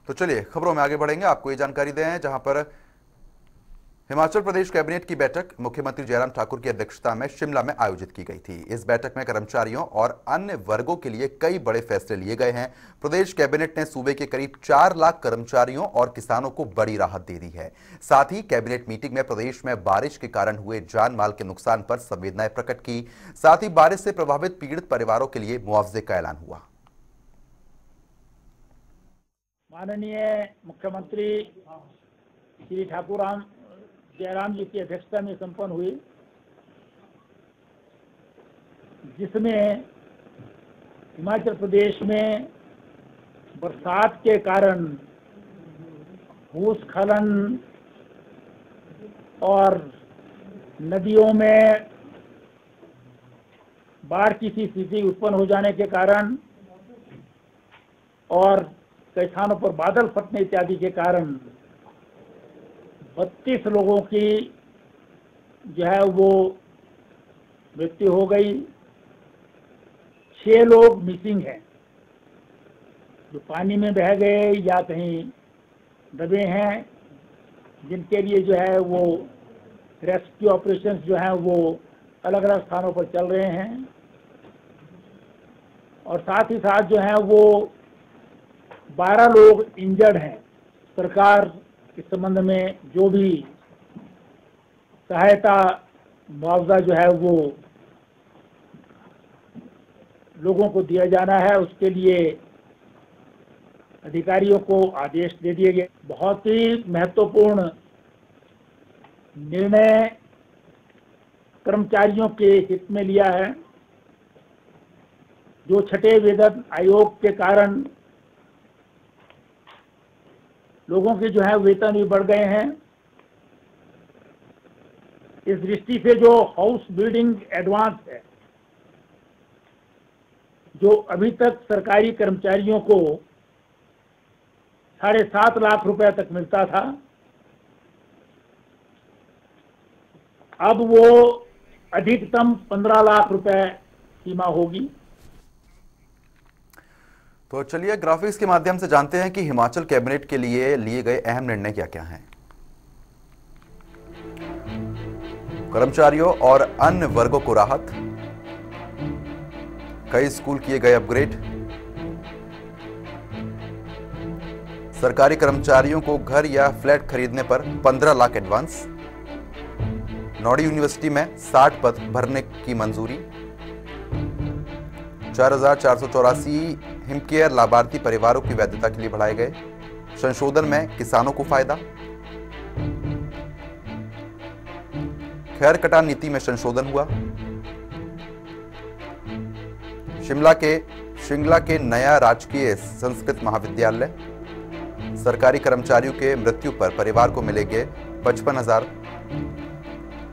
तो चलिए खबरों में आगे बढ़ेंगे। आपको ये जानकारी दें जहां पर हिमाचल प्रदेश कैबिनेट की बैठक मुख्यमंत्री जयराम ठाकुर की अध्यक्षता में शिमला में आयोजित की गई थी। इस बैठक में कर्मचारियों और अन्य वर्गों के लिए कई बड़े फैसले लिए गए हैं। प्रदेश कैबिनेट ने सूबे के करीब 4 लाख कर्मचारियों और किसानों को बड़ी राहत दे दी है। साथ ही कैबिनेट मीटिंग में प्रदेश में बारिश के कारण हुए जान माल के नुकसान पर संवेदनाएं प्रकट की। साथ ही बारिश से प्रभावित पीड़ित परिवारों के लिए मुआवजे का ऐलान हुआ। माननीय मुख्यमंत्री श्री ठाकुर जयराम जी की अध्यक्षता में संपन्न हुई, जिसमें हिमाचल प्रदेश में बरसात के कारण भूस्खलन और नदियों में बाढ़ की सी स्थिति उत्पन्न हो जाने के कारण और कई स्थानों पर बादल फटने इत्यादि के कारण 32 लोगों की जो है वो मृत्यु हो गई। 6 लोग मिसिंग हैं, जो पानी में बह गए या कहीं दबे हैं, जिनके लिए जो है वो रेस्क्यू ऑपरेशंस जो हैं वो अलग अलग स्थानों पर चल रहे हैं। और साथ ही साथ जो है वो 12 लोग इंजर्ड हैं। सरकार इस संबंध में जो भी सहायता मुआवजा जो है वो लोगों को दिया जाना है, उसके लिए अधिकारियों को आदेश दे दिए गए। बहुत ही महत्वपूर्ण निर्णय कर्मचारियों के हित में लिया है। जो छठे वेतन आयोग के कारण लोगों के जो है वेतन भी बढ़ गए हैं, इस दृष्टि से जो हाउस बिल्डिंग एडवांस है, जो अभी तक सरकारी कर्मचारियों को 7.5 लाख रुपए तक मिलता था, अब वो अधिकतम 15 लाख रुपए सीमा होगी। तो चलिए ग्राफिक्स के माध्यम से जानते हैं कि हिमाचल कैबिनेट के लिए गए अहम निर्णय क्या क्या हैं। कर्मचारियों और अन्य वर्गों को राहत, कई स्कूल किए गए अपग्रेड, सरकारी कर्मचारियों को घर या फ्लैट खरीदने पर 15 लाख एडवांस, नौड़ी यूनिवर्सिटी में 60 पद भरने की मंजूरी, 4,484 हिमकेयर लाभार्थी परिवारों की वैधता के लिए बढ़ाए गए। संशोधन में किसानों को फायदा, खैर कटान नीति में संशोधन हुआ। शिमला के नया राजकीय संस्कृत महाविद्यालय, सरकारी कर्मचारियों के मृत्यु पर परिवार को मिलेंगे 55,000,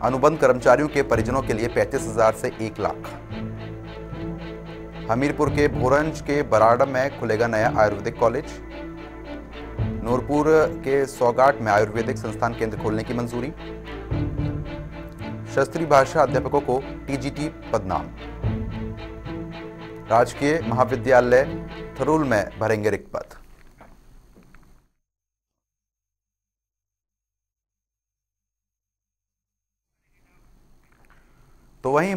अनुबंध कर्मचारियों के परिजनों के लिए 35,000 से 1 लाख। हमीरपुर के भोरंज के बराड़ा में खुलेगा नया आयुर्वेदिक कॉलेज, नूरपुर के सौगाट में आयुर्वेदिक संस्थान केंद्र खोलने की मंजूरी, शास्त्रीय भाषा अध्यापकों को टीजीटी पदनाम, राजकीय महाविद्यालय थरूल में भरेंगे रिक्त पद। तो वहीं